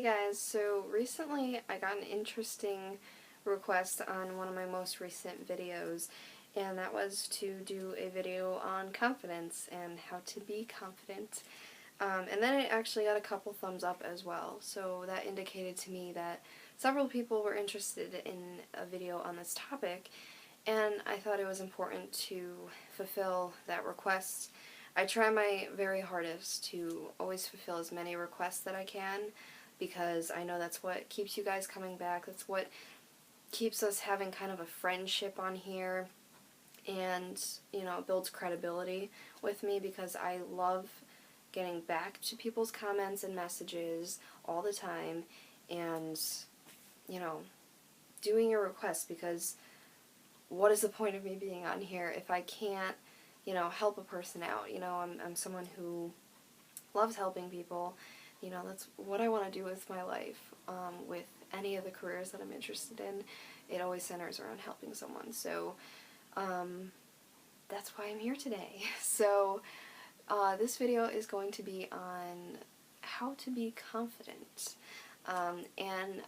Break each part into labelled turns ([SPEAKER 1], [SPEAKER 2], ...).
[SPEAKER 1] guys, so recently I got an interesting request on one of my most recent videos, and that was to do a video on confidence and how to be confident. And then it actually got a couple thumbs up as well, so that indicated to me that several people were interested in a video on this topic, and I thought it was important to fulfill that request. I try my very hardest to always fulfill as many requests that I can, because I know that's what keeps you guys coming back, that's what keeps us having kind of a friendship on here, and, you know, it builds credibility with me, because I love getting back to people's comments and messages all the time, and, you know, doing your requests, because what is the point of me being on here if I can't, you know, help a person out? You know, I'm someone who loves helping people. You know, that's what I want to do with my life. With any of the careers that I'm interested in, it always centers around helping someone. So, that's why I'm here today. So, this video is going to be on how to be confident. And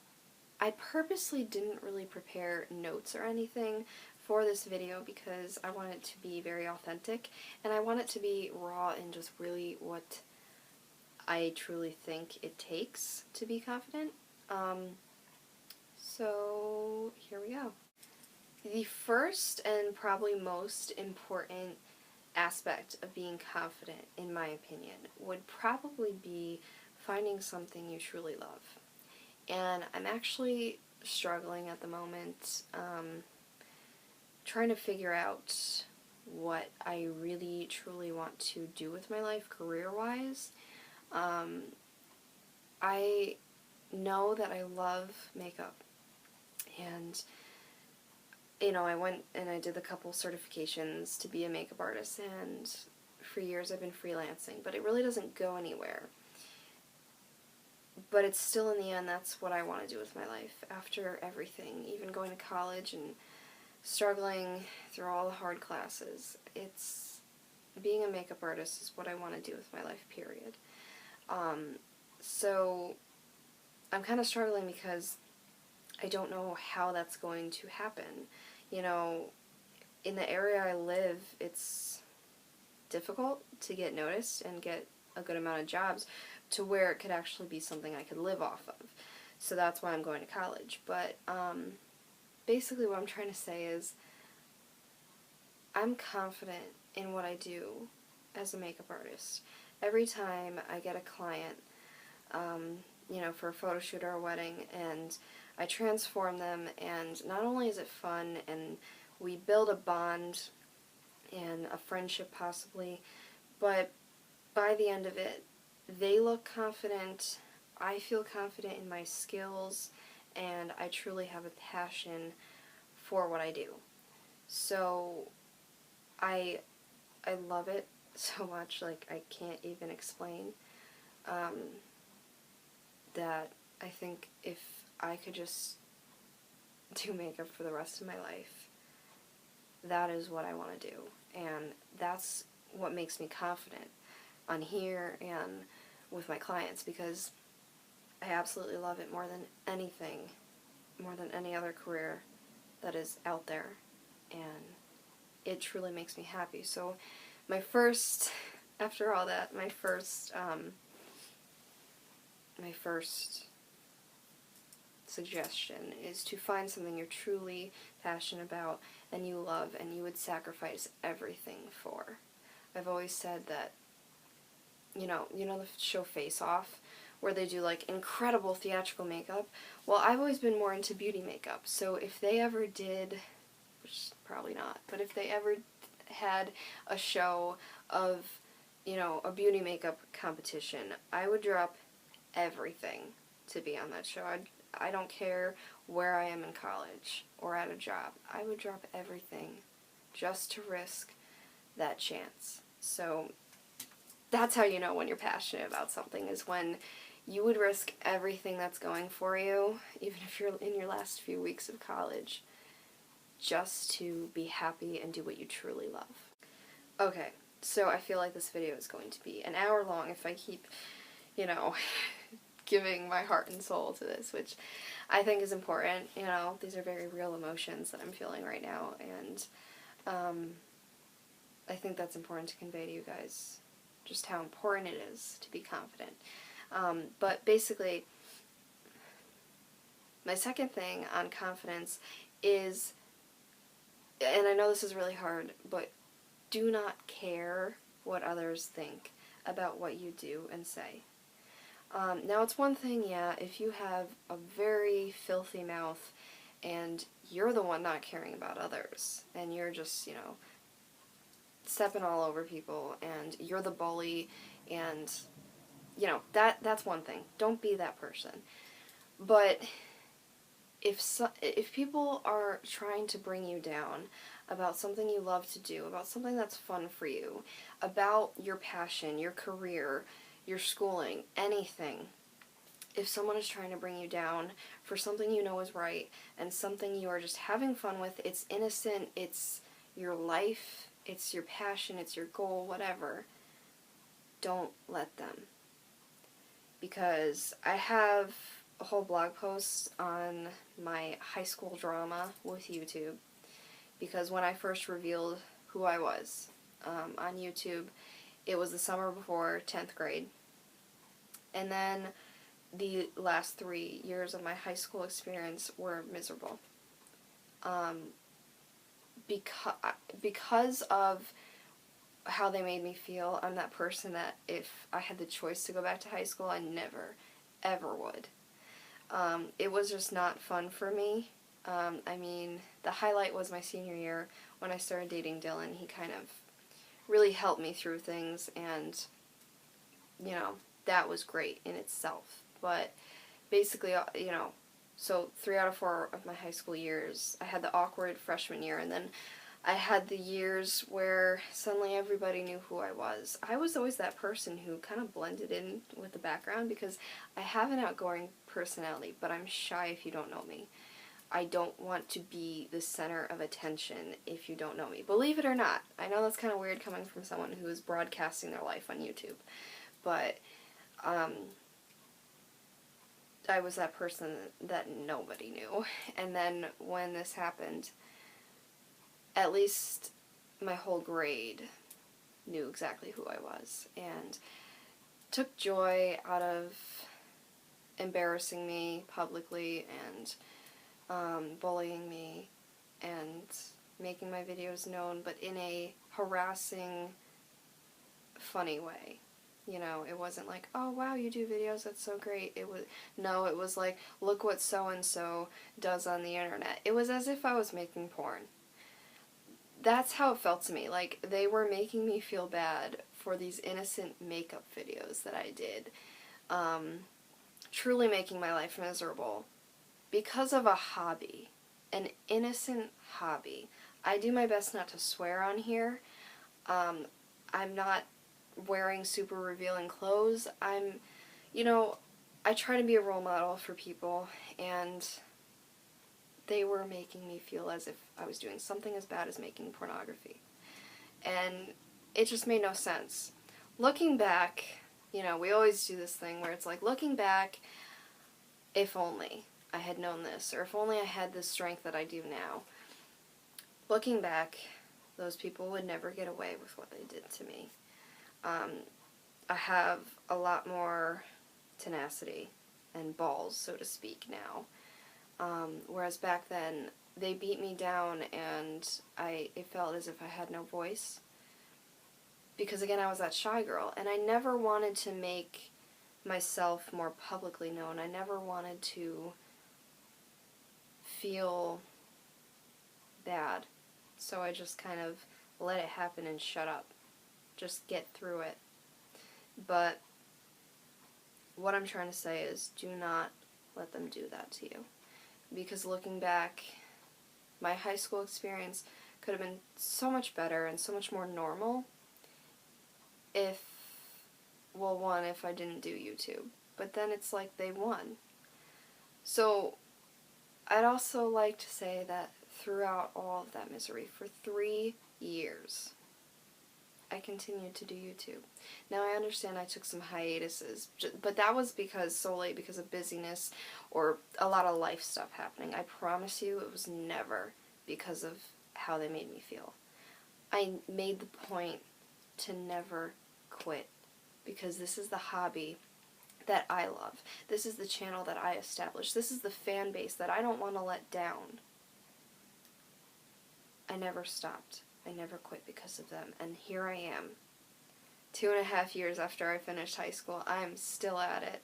[SPEAKER 1] I purposely didn't really prepare notes or anything for this video because I want it to be very authentic, and I want it to be raw and just really what I truly think it takes to be confident. So here we go. The first and probably most important aspect of being confident, in my opinion, would probably be finding something you truly love. And I'm actually struggling at the moment, trying to figure out what I really truly want to do with my life career-wise. I know that I love makeup, and, you know, I went and I did a couple certifications to be a makeup artist, and for years I've been freelancing, but it really doesn't go anywhere. But it's still, in the end, that's what I want to do with my life after everything, even going to college and struggling through all the hard classes. It's being a makeup artist is what I want to do with my life, period. So I'm kind of struggling because I don't know how that's going to happen. You know, in the area I live, it's difficult to get noticed and get a good amount of jobs to where it could actually be something I could live off of. So that's why I'm going to college. But basically what I'm trying to say is I'm confident in what I do as a makeup artist. Every time I get a client, you know, for a photo shoot or a wedding, and I transform them, and not only is it fun, and we build a bond and a friendship possibly, but by the end of it, they look confident, I feel confident in my skills, and I truly have a passion for what I do. So I love it so much, like I can't even explain, that I think if I could just do makeup for the rest of my life, that is what I want to do, and that's what makes me confident on here and with my clients, because I absolutely love it more than anything, more than any other career that is out there, and it truly makes me happy. So after all that, my first suggestion is to find something you're truly passionate about and you love and you would sacrifice everything for. I've always said that, you know the show Face Off, where they do like incredible theatrical makeup? Well, I've always been more into beauty makeup, so if they ever did, which probably not, but if they ever had a show of, you know, a beauty makeup competition, I would drop everything to be on that show. I don't care where I am in college or at a job. I would drop everything just to risk that chance. So that's how you know when you're passionate about something, is when you would risk everything that's going for you, even if you're in your last few weeks of college, just to be happy and do what you truly love. Okay, so I feel like this video is going to be an hour long if I keep, you know, giving my heart and soul to this, which I think is important. You know, these are very real emotions that I'm feeling right now, and I think that's important to convey to you guys, just how important it is to be confident. But basically, my second thing on confidence is, and I know this is really hard, but do not care what others think about what you do and say. Now, it's one thing, yeah, if you have a very filthy mouth and you're the one not caring about others, and you're just, you know, stepping all over people, and you're the bully, and, you know, that's one thing. Don't be that person. But if people are trying to bring you down about something you love to do, about something that's fun for you, about your passion, your career, your schooling, anything, if someone is trying to bring you down for something you know is right and something you are just having fun with, it's innocent, it's your life, it's your passion, it's your goal, whatever, don't let them. Because I have a whole blog post on my high school drama with YouTube, because when I first revealed who I was on YouTube, it was the summer before 10th grade. And then the last 3 years of my high school experience were miserable. Because of how they made me feel, I'm that person that if I had the choice to go back to high school, I never, ever would. It was just not fun for me. I mean, the highlight was my senior year when I started dating Dylan. He kind of really helped me through things, and, you know, that was great in itself. But basically, you know, so 3 out of 4 of my high school years, I had the awkward freshman year, and then I had the years where suddenly everybody knew who I was. I was always that person who kind of blended in with the background because I have an outgoing personality, but I'm shy if you don't know me. I don't want to be the center of attention if you don't know me. Believe it or not. I know that's kind of weird coming from someone who is broadcasting their life on YouTube, but I was that person that nobody knew. And then when this happened, at least my whole grade knew exactly who I was, and took joy out of embarrassing me publicly and bullying me and making my videos known, but in a harassing, funny way. You know, it wasn't like, oh wow, you do videos, that's so great. It was like, look what so-and-so does on the internet. It was as if I was making porn. That's how it felt to me. Like, they were making me feel bad for these innocent makeup videos that I did. Truly making my life miserable. Because of a hobby. An innocent hobby. I do my best not to swear on here. I'm not wearing super revealing clothes. You know, I try to be a role model for people, and they were making me feel as if I was doing something as bad as making pornography. And it just made no sense. Looking back, you know, we always do this thing where it's like, looking back, if only I had known this, or if only I had the strength that I do now. Looking back, those people would never get away with what they did to me. I have a lot more tenacity and balls, so to speak, now. Whereas back then, they beat me down, and it felt as if I had no voice. Because again, I was that shy girl, and I never wanted to make myself more publicly known. I never wanted to feel bad. So I just kind of let it happen and shut up. Just get through it. But what I'm trying to say is, do not let them do that to you. Because looking back, my high school experience could have been so much better and so much more normal if I didn't do YouTube. But then it's like they won. So I'd also like to say that throughout all of that misery, for 3 years, I continued to do YouTube. Now I understand I took some hiatuses, but that was solely because of busyness or a lot of life stuff happening. I promise you it was never because of how they made me feel. I made the point to never quit because this is the hobby that I love. This is the channel that I established. This is the fan base that I don't want to let down. I never stopped. I never quit because of them. And here I am. 2.5 years after I finished high school, I'm still at it.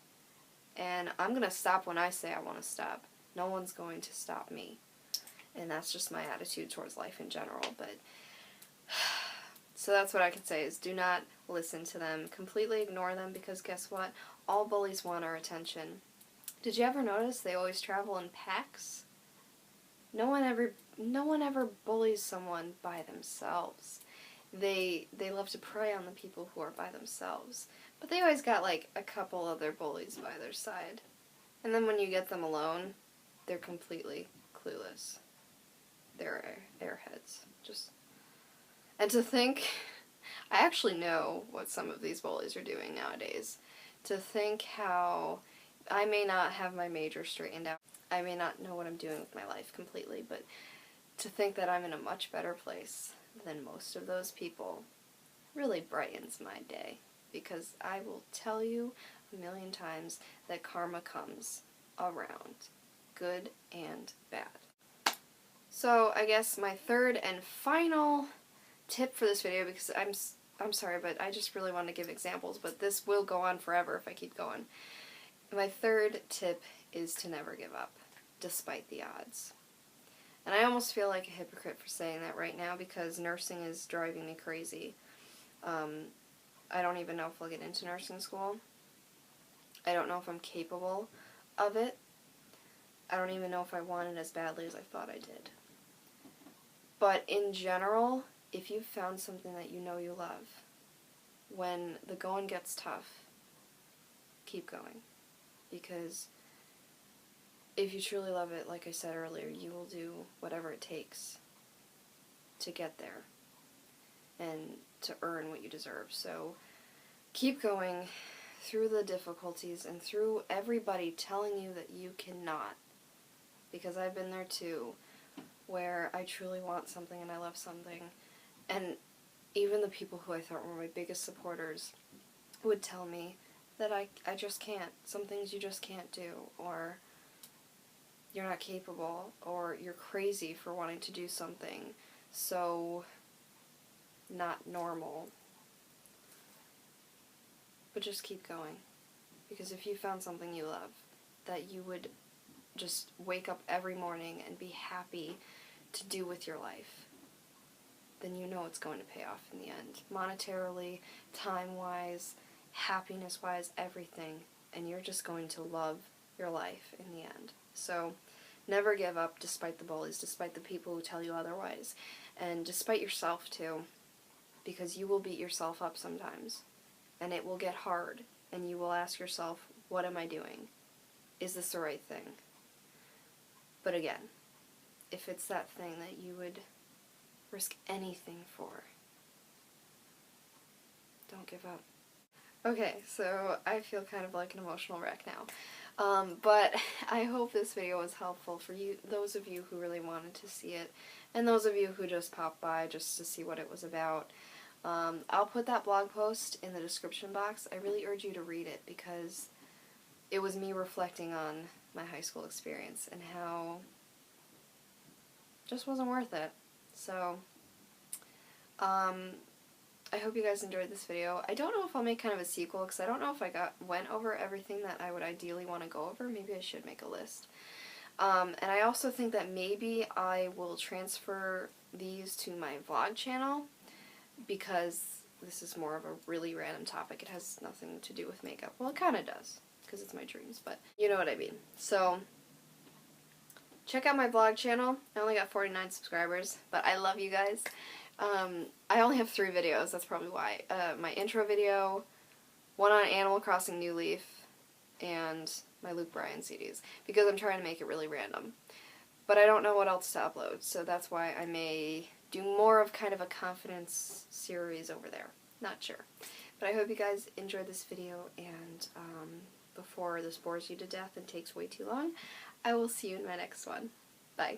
[SPEAKER 1] And I'm going to stop when I say I want to stop. No one's going to stop me. And that's just my attitude towards life in general. But so that's what I can say is do not listen to them. Completely ignore them because guess what? All bullies want our attention. Did you ever notice they always travel in packs? No one ever bullies someone by themselves. They love to prey on the people who are by themselves. But they always got like a couple other bullies by their side. And then when you get them alone, they're completely clueless. They're airheads. And to think, I actually know what some of these bullies are doing nowadays. To think how I may not have my major straightened out. I may not know what I'm doing with my life completely, but to think that I'm in a much better place than most of those people really brightens my day. Because I will tell you a million times that karma comes around, good and bad. So I guess my third and final tip for this video, because I'm sorry, but I just really want to give examples, but this will go on forever if I keep going. My third tip is to never give up, despite the odds. And I almost feel like a hypocrite for saying that right now because nursing is driving me crazy. I don't even know if I'll get into nursing school. I don't know if I'm capable of it. I don't even know if I want it as badly as I thought I did. But in general, if you've found something that you know you love, when the going gets tough, keep going. Because if you truly love it, like I said earlier, you will do whatever it takes to get there and to earn what you deserve. So keep going through the difficulties and through everybody telling you that you cannot. Because I've been there too, where I truly want something and I love something. And even the people who I thought were my biggest supporters would tell me that I just can't. Some things you just can't do, or you're not capable, or you're crazy for wanting to do something so not normal. But just keep going. Because if you found something you love, that you would just wake up every morning and be happy to do with your life, then you know it's going to pay off in the end. Monetarily, time-wise, happiness-wise, everything. And you're just going to love your life in the end. So never give up despite the bullies, despite the people who tell you otherwise. And despite yourself too. Because you will beat yourself up sometimes. And it will get hard. And you will ask yourself, what am I doing? Is this the right thing? But again, if it's that thing that you would risk anything for, don't give up. Okay, so I feel kind of like an emotional wreck now. But I hope this video was helpful for you, those of you who really wanted to see it, and those of you who just popped by just to see what it was about. I'll put that blog post in the description box. I really urge you to read it because it was me reflecting on my high school experience and how it just wasn't worth it. So, I hope you guys enjoyed this video. I don't know if I'll make kind of a sequel because I don't know if I went over everything that I would ideally want to go over. Maybe I should make a list. And I also think that maybe I will transfer these to my vlog channel because this is more of a really random topic. It has nothing to do with makeup. Well, it kind of does because it's my dreams, but you know what I mean. So, check out my vlog channel. I only got 49 subscribers, but I love you guys. I only have 3 videos, that's probably why. My intro video, one on Animal Crossing New Leaf, and my Luke Bryan CDs, because I'm trying to make it really random. But I don't know what else to upload, so that's why I may do more of kind of a confidence series over there. Not sure. But I hope you guys enjoyed this video, and before this bores you to death and takes way too long, I will see you in my next one. Bye.